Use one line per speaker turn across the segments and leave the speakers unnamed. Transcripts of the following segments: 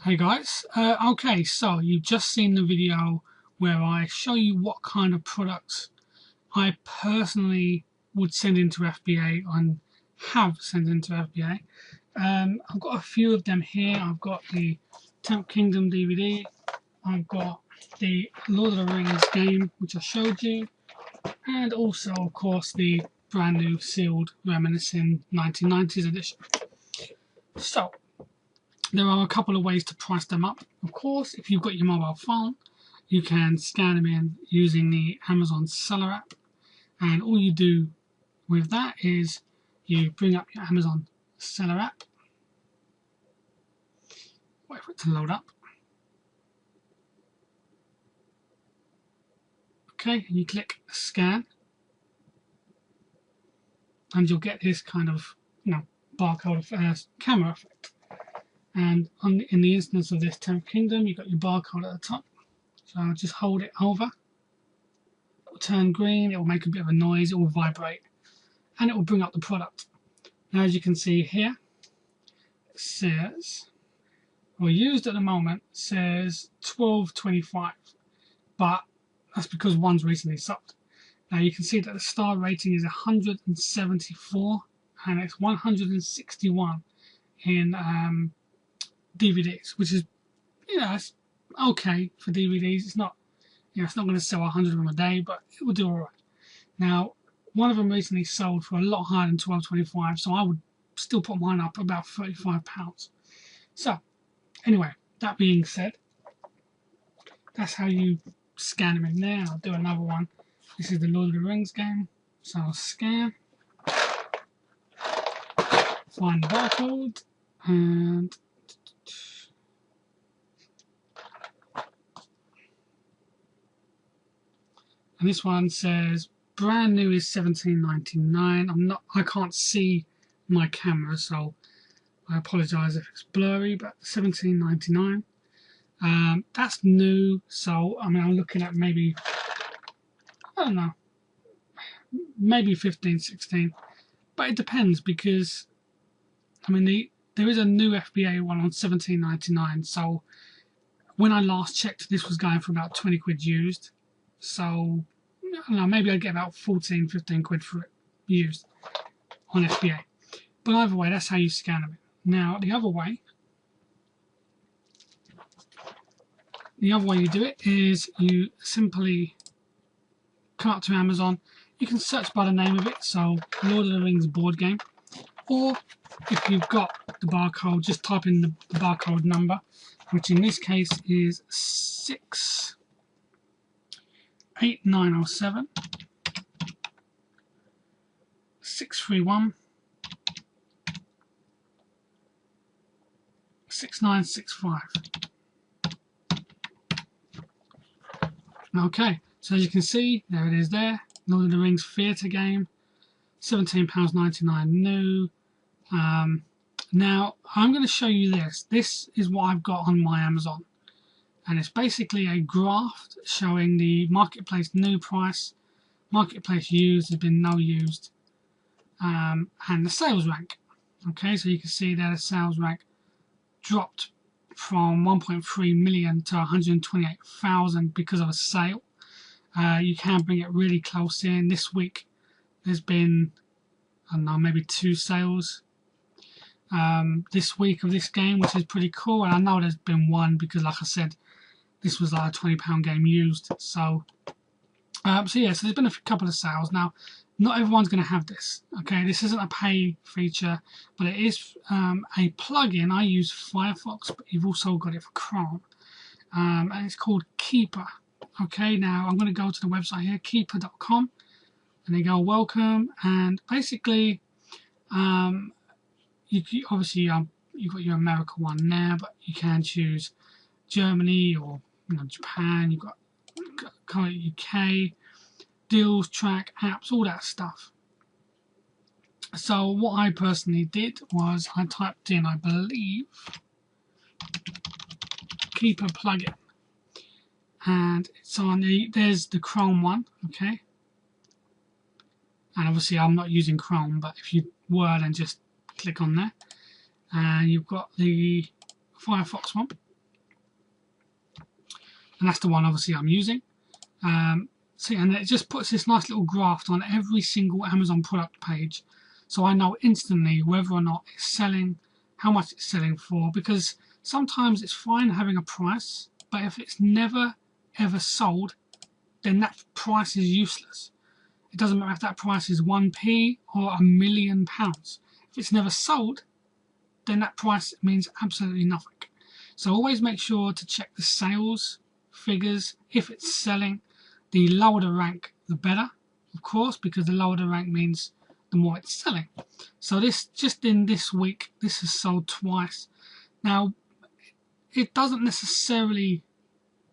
Hey guys, okay, so you've just seen the video where I show you what kind of products I personally would send into FBA and have sent into FBA. I've got a few of them here. I've got the Temp Kingdom DVD, I've got the Lord of the Rings game which I showed you, and also of course the brand new sealed Reminiscing 1990s edition. So there are a couple of ways to price them up. Of course, if you've got your mobile phone, you can scan them in using the Amazon Seller app. And all you do with that is you bring up your Amazon Seller app, wait for it to load up. Okay, and you click scan, and you'll get this kind of, barcode camera effect. And in the instance of this Temp Kingdom, you've got your barcode at the top. So I'll just hold it over. It will turn green, it will make a bit of a noise, it will vibrate, and it will bring up the product. Now, as you can see here, it says, well, used at the moment says $12.25, but that's because one's recently sold. Now you can see that the star rating is 174, and it's 161 in DVDs, which is, it's okay for DVDs. It's not, it's not going to sell 100 of them a day, but it will do all right. Now, one of them recently sold for a lot higher than $12.25, so I would still put mine up about £35. So, anyway, that being said, that's how you scan them in there. I'll do another one. This is the Lord of the Rings game, so I'll scan, find the barcode, and this one says brand new is $17.99. I can't see my camera, so I apologise if it's blurry, but $17.99. That's new, so I mean I'm looking at maybe, I don't know, maybe 15, 16, but it depends, because I mean there is a new FBA one on $17.99, so when I last checked this was going for about 20 quid used, so I don't know, maybe I'd get about 14, 15 quid for it used on FBA. But either way, that's how you scan them. Now the other way you do it is you simply come up to Amazon. You can search by the name of it, so Lord of the Rings board game, or if you've got the barcode, just type in the barcode number, which in this case is 68907 631 6965. Okay, so as you can see, there it is there. Lord of the Rings theatre game, £17.99 new. Now, I'm going to show you this. This is what I've got on my Amazon. And it's basically a graph showing the marketplace new price, marketplace used, has been no used, and the sales rank. Okay, so you can see there the sales rank dropped from 1.3 million to 128,000 because of a sale. You can bring it really close in. This week there's been, I don't know, maybe 2 sales this week of this game, which is pretty cool. And I know there's been one because, like I said, this was like a £20 game used. So yeah, so there's been a couple of sales. Now, not everyone's going to have this. Okay, this isn't a pay feature, but it is a plugin. I use Firefox, but you've also got it for Chrome, and it's called Keepa. Okay, now I'm going to go to the website here, Keepa.com, and they go welcome, and basically, obviously you've got your America one there, but you can choose Germany or Japan. You've got UK. Deals, track, apps, all that stuff. So what I personally did was I typed in, I believe, Keepa plugin, and it's on there's the Chrome one, okay, and obviously I'm not using Chrome, but if you were, then just click on there, and you've got the Firefox one, and that's the one obviously I'm using. See, and it just puts this nice little graph on every single Amazon product page, so I know instantly whether or not it's selling, how much it's selling for, because sometimes it's fine having a price, but if it's never ever sold, then that price is useless. It doesn't matter if that price is 1p or £1,000,000. If it's never sold, then that price means absolutely nothing. So always make sure to check the sales figures. If it's selling, the lower the rank, the better, of course, because the lower the rank means the more it's selling. So this, just in this week, this has sold twice. Now, it doesn't necessarily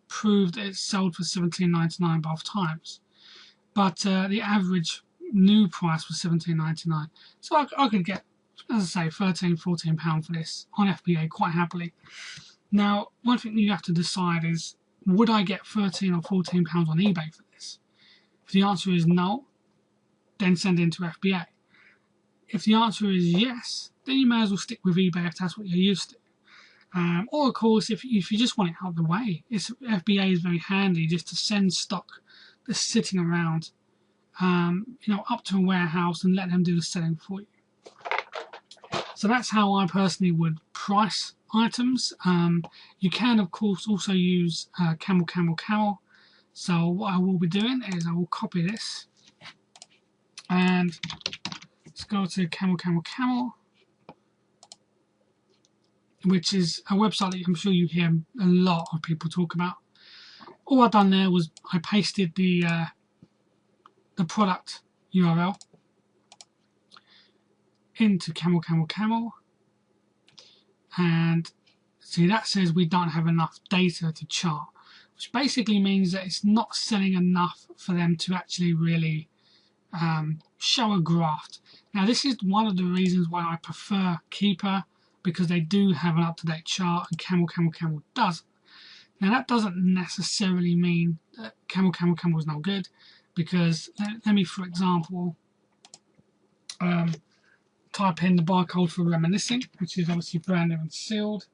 prove that it's sold for $17.99 both times, but the average new price was $17.99. So I could get, as I say, £13–14 for this on FBA quite happily. Now, one thing you have to decide is, would I get £13 or £14 on eBay for this? If the answer is no, then send it into FBA. If the answer is yes, then you may as well stick with eBay if that's what you're used to. Or of course, if you just want it out of the way, FBA is very handy just to send stock that's sitting around, up to a warehouse and let them do the selling for you. So that's how I personally would price items. You can of course also use CamelCamelCamel. So what I will be doing is I will copy this and let's go to CamelCamelCamel, which is a website that I'm sure you hear a lot of people talk about. All I've done there was I pasted the product URL into CamelCamelCamel, and see, that says we don't have enough data to chart, which basically means that it's not selling enough for them to actually really show a graph. Now this is one of the reasons why I prefer Keepa, because they do have an up-to-date chart and CamelCamelCamel doesn't. Now that doesn't necessarily mean that CamelCamelCamel is no good, because let me, for example, type in the barcode for reminiscing, which is obviously brand new and sealed,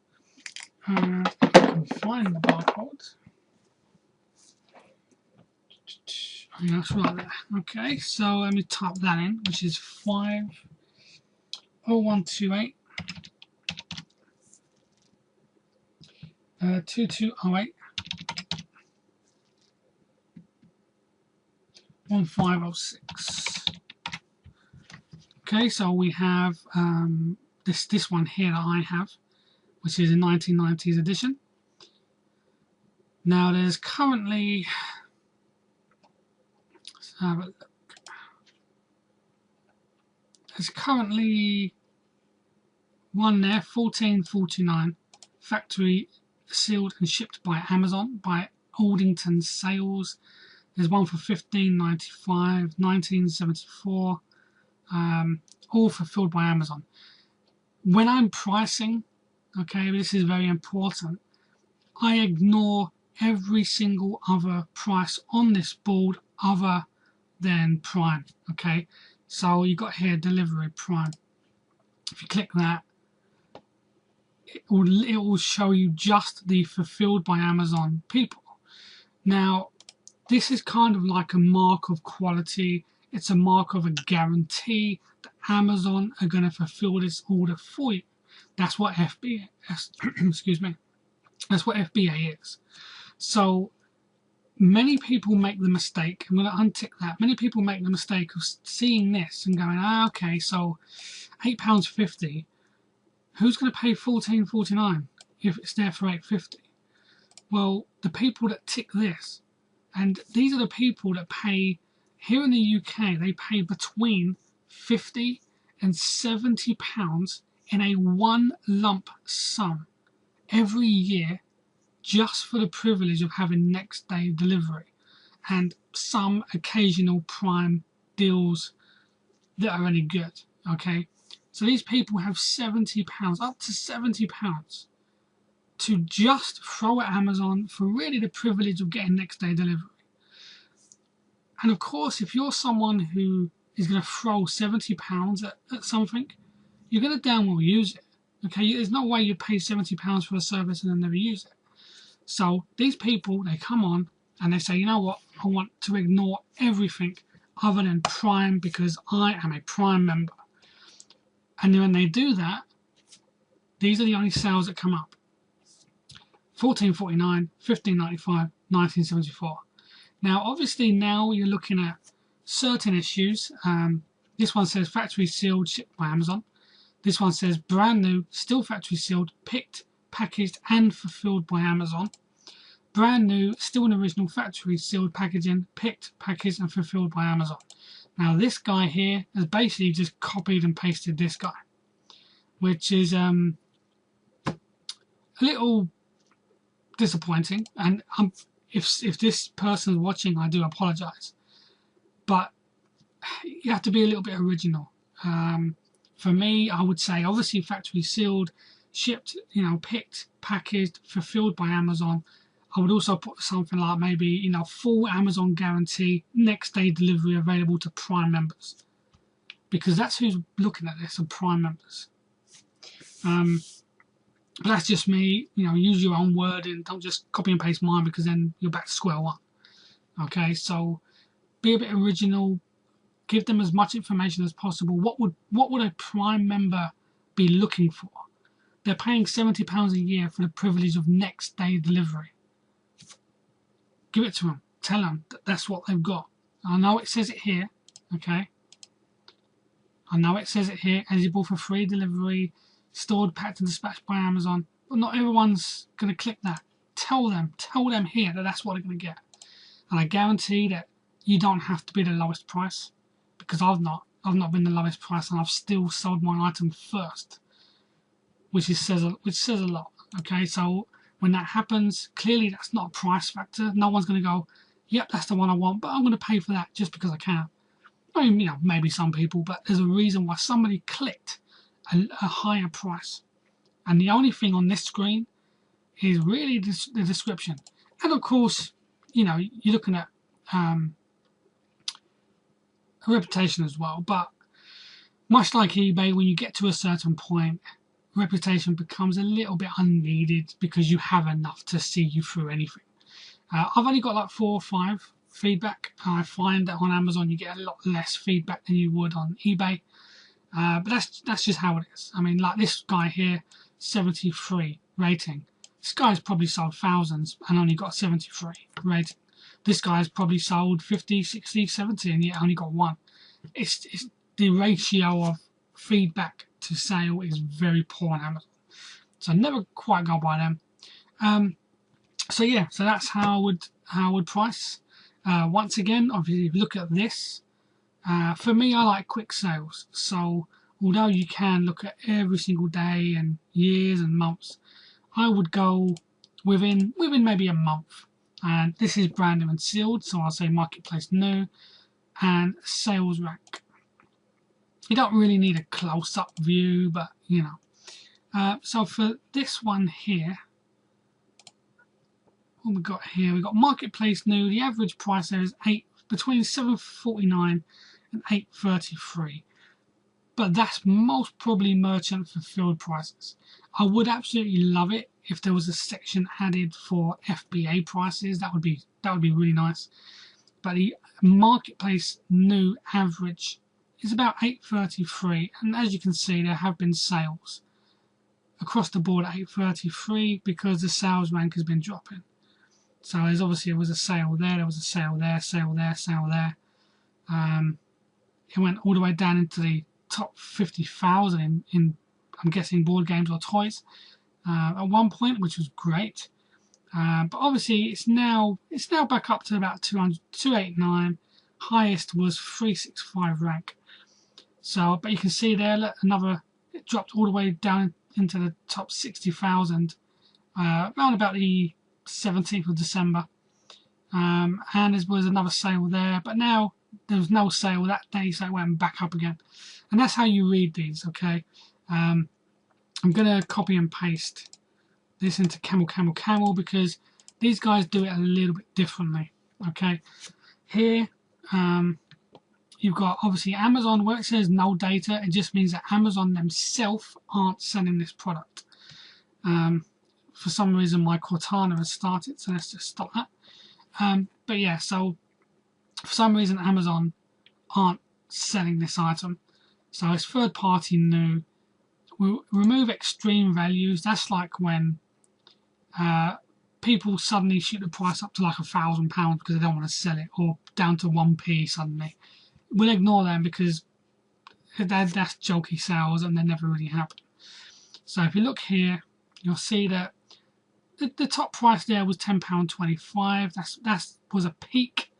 and I can find the barcode. Yeah, that's right there. Okay, so let me type that in, which is 50128 2208 1506. Okay, so we have this one here that I have, which is a 1990s edition. Now there's currently, let's have a look. There's currently one there, $14.49, factory sealed and shipped by Amazon, by Aldington Sales. There's one for $15.95, $19.74, all fulfilled by Amazon. When I'm pricing, okay, this is very important, I ignore every single other price on this board other than Prime. Okay, so you got here delivery Prime. If you click that, it will show you just the fulfilled by Amazon people. Now this is kind of like a mark of quality. It's a mark of a guarantee that Amazon are going to fulfill this order for you. That's what FBA excuse me, that's what FBA is. So many people make the mistake, I'm going to untick that, many people make the mistake of seeing this and going, okay, so £8.50, who's going to pay $14.49 if it's there for $8.50? Well, the people that tick this, and these are the people that pay, here in the UK, they pay between £50 and £70 in a one lump sum every year, just for the privilege of having next day delivery and some occasional Prime deals that are any good. Okay, so these people have £70, up to £70, to just throw at Amazon for really the privilege of getting next day delivery. And of course, if you're someone who is going to throw £70 at something, you're going to damn well use it. Okay, there's no way you'd pay £70 for a service and then never use it. So these people, they come on and they say, you know what, I want to ignore everything other than Prime because I am a Prime member. And then when they do that, these are the only sales that come up. $14.49, $15.95, $19.74. Now, obviously, now you're looking at certain issues. This one says factory sealed, shipped by Amazon. This one says brand new, still factory sealed, picked, packaged, and fulfilled by Amazon. Brand new, still in original factory sealed packaging, picked, packaged, and fulfilled by Amazon. Now, this guy here has basically just copied and pasted this guy, which is a little disappointing. And if this person is watching, I do apologize, but you have to be a little bit original. For me, I would say obviously factory sealed, shipped, picked, packaged, fulfilled by Amazon. I would also put something like maybe full Amazon guarantee, next day delivery available to Prime members, because that's who's looking at this, are Prime members. But that's just me. Use your own word and don't just copy and paste mine, because then you're back to square one. Okay, so be a bit original. Give them as much information as possible. What would a Prime member be looking for? They're paying £70 a year for the privilege of next day delivery. Give it to them. Tell them that that's what they've got. I know it says it here. Okay. I know it says it here. Eligible for free delivery, stored, packed, and dispatched by Amazon. But not everyone's going to click that. Tell them here that that's what they're going to get. And I guarantee that you don't have to be the lowest price, because I've not been the lowest price, and I've still sold my item first, which says a lot. Okay, so when that happens, clearly that's not a price factor. No one's going to go, yep, that's the one I want, but I'm going to pay for that just because I can. I mean, maybe some people, but there's a reason why somebody clicked a higher price. And the only thing on this screen is really the description. And of course, you're looking at reputation as well. But much like eBay, when you get to a certain point, reputation becomes a little bit unneeded because you have enough to see you through anything. I've only got like 4 or 5 feedback. I find that on Amazon you get a lot less feedback than you would on eBay. But that's just how it is. I mean, like this guy here, 73 rating. This guy's probably sold thousands and only got 73 rating. This guy's probably sold 50, 60, 70 and yet only got 1. It's the ratio of feedback to sale is very poor on Amazon. So I never quite go by them. So yeah, so that's how I would price. Once again, obviously, if you look at this, for me, I like quick sales. So although you can look at every single day and years and months, I would go within maybe a month. And this is brand new and sealed, so I'll say marketplace new and sales rank. You don't really need a close-up view, but so for this one here, what we got here, we got marketplace new. The average price there is between $7.49 and $8.33, but that's most probably merchant fulfilled prices. I would absolutely love it if there was a section added for FBA prices. That would be really nice. But the marketplace new average is about $8.33, and as you can see, there have been sales across the board at $8.33 because the sales rank has been dropping. So there's obviously there was a sale there, there was a sale there, sale there, sale there. It went all the way down into the top 50,000 in I'm guessing board games or toys at one point, which was great. But obviously it's now back up to about 289. Highest was 365 rank. So, but you can see there it dropped all the way down into the top 60,000 around about the 17th of December. And there was another sale there, but now there was no sale that day, so it went back up again. And that's how you read these, okay? I'm going to copy and paste this into CamelCamelCamel because these guys do it a little bit differently, okay? Here, you've got obviously Amazon. Where it says no data, it just means that Amazon themselves aren't selling this product. for some reason my Cortana has started, so let's just stop that. But yeah, so for some reason Amazon aren't selling this item, so it's third party new. We'll remove extreme values. That's like when people suddenly shoot the price up to like £1,000 because they don't want to sell it, or down to 1p suddenly. We'll ignore them because that's jokey sales and they never really happen. So if you look here, you'll see that the top price there was £10.25. That was a peak,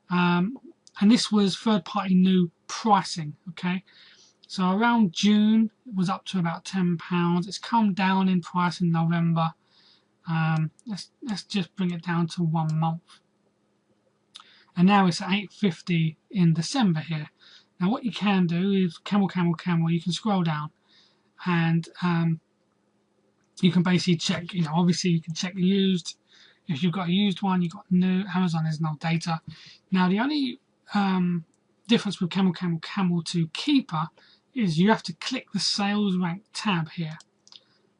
and this was third-party new pricing. Okay, so around June it was up to about £10. It's come down in price in November. Let's just bring it down to 1 month, and now it's at £8.50 in December here. Now what you can do is CamelCamelCamel. You can scroll down, and you can basically check. You know, obviously you can check the used. If you've got a used one, you've got new. Amazon has no data. Now the only difference with CamelCamelCamel to Keepa is you have to click the sales rank tab here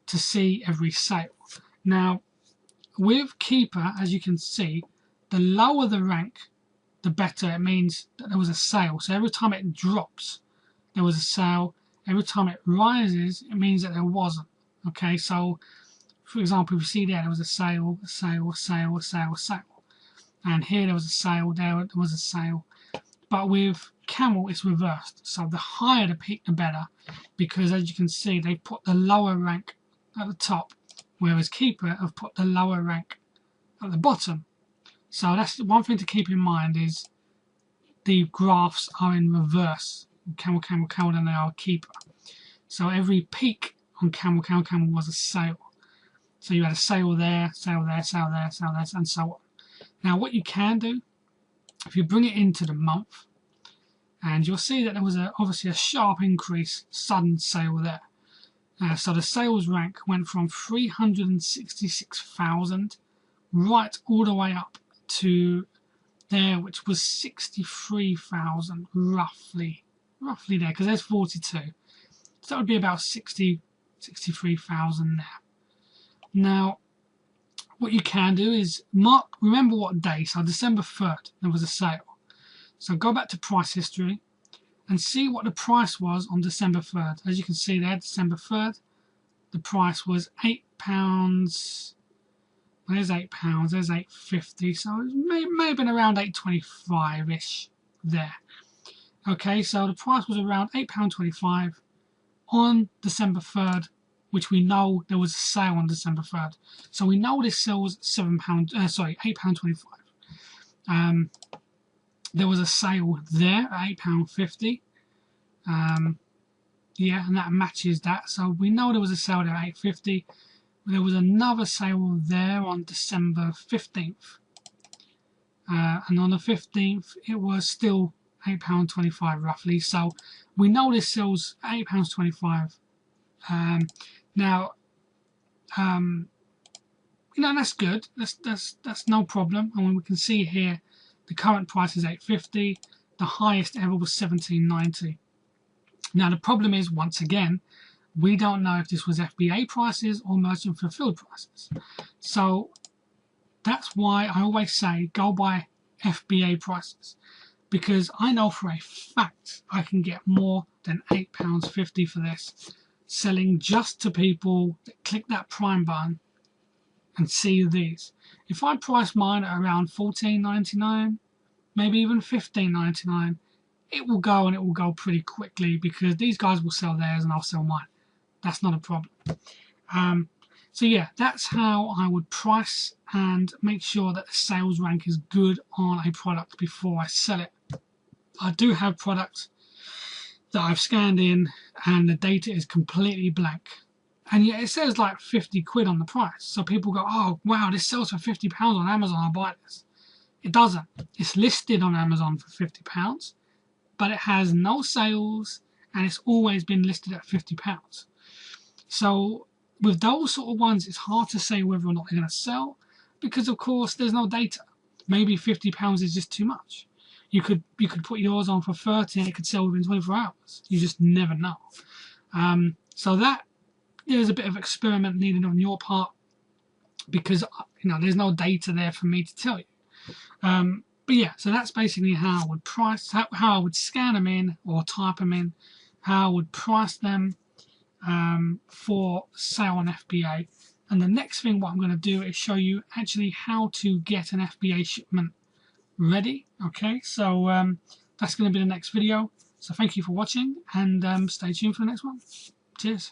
to see every sale. Now with Keepa, as you can see, the lower the rank, the better. It means that there was a sale. So every time it drops, there was a sale. Every time it rises, it means that there wasn't. Okay, so for example, if you see there was a sale, a sale, a sale, a sale, a sale, and here there was a sale, there was a sale. But with Camel, it's reversed. So the higher the peak, the better, because as you can see, they put the lower rank at the top, whereas Keepa have put the lower rank at the bottom. So that's one thing to keep in mind, is the graphs are in reverse in CamelCamelCamel than they are Keepa. So every peak on CamelCamelCamel was a sale. So you had a sale there, sale there, sale there, sale there, and so on. Now what you can do, if you bring it into the month, and you'll see that there was obviously a sharp increase, sudden sale there. So the sales rank went from 366,000 right all the way up to there, which was 63,000 roughly there, because there's 42. So that would be about 63,000 there. Now, what you can do is remember what day. So December 3rd, there was a sale. So go back to price history and see what the price was on December 3rd. As you can see there, December 3rd, the price was £8. There's £8, there's £8.50, so it may have been around £8.25-ish there. Okay, so the price was around £8.25 on December 3rd, which we know there was a sale on December 3rd. So we know this sells £8.25. There was a sale there at £8.50. Yeah, and that matches that. So we know there was a sale there at £8.50. There was another sale there on December 15th. And on the 15th, it was still £8.25 roughly. So we know this sells £8.25. Now, you know, that's good. That's no problem. And we can see here, the current price is £8.50. The highest ever was £17.90. Now the problem is, once again, we don't know if this was FBA prices or merchant fulfilled prices. So that's why I always say go by FBA prices, because I know for a fact I can get more than £8.50 for this, selling just to people that click that Prime button and see these. If I price mine at around $14.99, maybe even $15.99, it will go, and it will go pretty quickly, because these guys will sell theirs and I'll sell mine. That's not a problem. So yeah, that's how I would price and make sure that the sales rank is good on a product before I sell it. I do have products that I've scanned in and the data is completely blank, and yet it says like 50 quid on the price. So people go, oh wow, this sells for £50 on Amazon, I'll buy this. It doesn't. It's listed on Amazon for £50, but it has no sales, and it's always been listed at £50. So with those sort of ones, it's hard to say whether or not they're going to sell, because of course there's no data. Maybe £50 is just too much. You could put yours on for 30 and it could sell within 24 hours. You just never know. So that there's a bit of experiment needed on your part. because there's no data there for me to tell you. But yeah, so that's basically how I would price, how I would scan them in or type them in, how I would price them for sale on FBA. And the next thing what I'm going to do is show you actually how to get an FBA shipment ready. Okay, so that's going to be the next video. So thank you for watching, and stay tuned for the next one. Cheers.